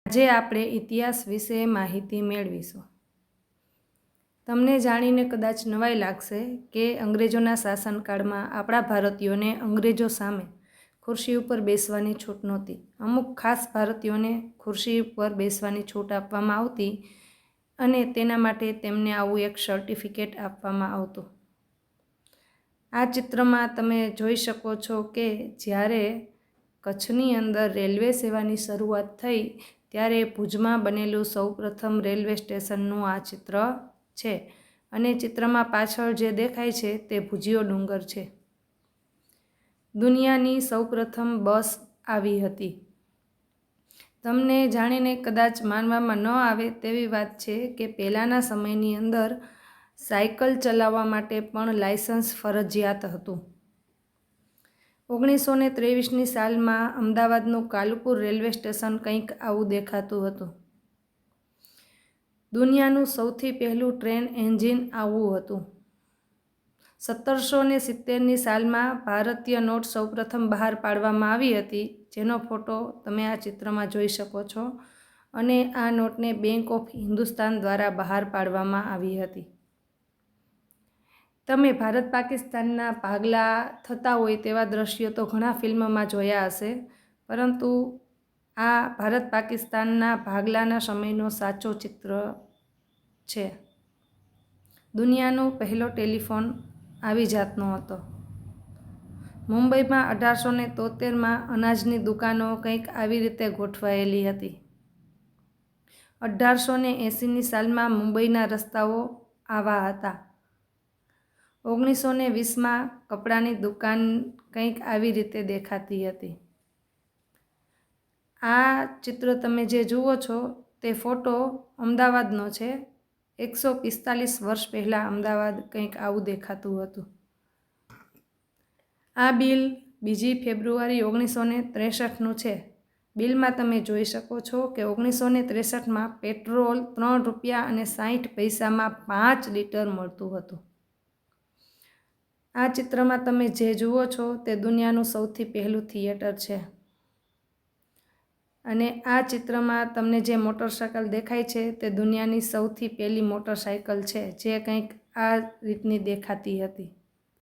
આજે આપણે ઇતિહાસ વિશે માહિતી મેળવીશું। તમને જાણીને કદાચ નવાઈ લાગશે કે અંગ્રેજોના શાસનકાળમાં આપણા ભારતીયોને અંગ્રેજો સામે ખુરશી ઉપર બેસવાની છૂટ નહોતી। અમુક ખાસ ભારતીયોને ખુરશી ઉપર બેસવાની છૂટ આપવામાં આવતી અને તેના માટે તેમને આવું એક સર્ટિફિકેટ આપવામાં આવતું। આ ચિત્રમાં તમે જોઈ શકો છો કે જ્યારે કચ્છની અંદર રેલવે સેવાની શરૂઆત થઈ ત્યારે ભુજમાં બનેલું સૌપ્રથમ રેલવે સ્ટેશનનું આ ચિત્ર છે અને ચિત્રમાં પાછળ જે દેખાય છે તે ભુજિયો ડુંગર છે। દુનિયાની સૌપ્રથમ બસ આવી હતી। તમને જાણીને કદાચ માનવામાં ન આવે તેવી વાત છે કે પહેલાંના સમયની અંદર સાયકલ ચલાવવા માટે પણ લાયસન્સ ફરજિયાત હતું। 1923ની સાલમાં અમદાવાદનું કાલુપુર રેલવે સ્ટેશન કંઈક આવું દેખાતું હતું। દુનિયાનું સૌથી પહેલું ટ્રેન એન્જિન આવું હતું। 1770ની સાલમાં ભારતીય નોટ સૌપ્રથમ બહાર પાડવામાં આવી હતી, જેનો ફોટો તમે આ ચિત્રમાં જોઈ શકો છો અને આ નોટને બેંક ઓફ હિન્દુસ્તાન દ્વારા બહાર પાડવામાં આવી હતી। તમે ભારત પાકિસ્તાનના ભાગલા થતા હોય તેવા દ્રશ્યો તો ઘણા ફિલ્મમાં જોયા હશે, પરંતુ આ ભારત પાકિસ્તાનના ભાગલાના સમયનો સાચો ચિત્ર છે। દુનિયાનો પહેલો ટેલિફોન આવી જાતનો હતો। મુંબઈમાં 1873માં અનાજની દુકાનો કંઈક આવી રીતે ગોઠવાયેલી હતી। 1880ની સાલમાં મુંબઈના રસ્તાઓ આવા હતા। 1920માં કપડાની દુકાન કંઈક આવી રીતે દેખાતી હતી। આ ચિત્ર તમે જે જુઓ છો તે ફોટો અમદાવાદનો છે। 145 વર્ષ પહેલાં અમદાવાદ કંઈક આવું દેખાતું હતું। આ બિલ 2 ફેબ્રુઆરી 1963નું છે। બિલમાં તમે જોઈ શકો છો કે 1963માં પેટ્રોલ 3 રૂપિયા અને 60 પૈસામાં 5 લીટર મળતું હતું। આ ચિત્રમાં તમે જે જુઓ છો તે દુનિયાનું સૌથી પહેલું થિયેટર છે અને આ ચિત્રમાં તમને જે મોટરસાયકલ દેખાય છે તે દુનિયાની સૌથી પહેલી મોટરસાયકલ છે, જે કંઈક આ રીતની દેખાતી હતી।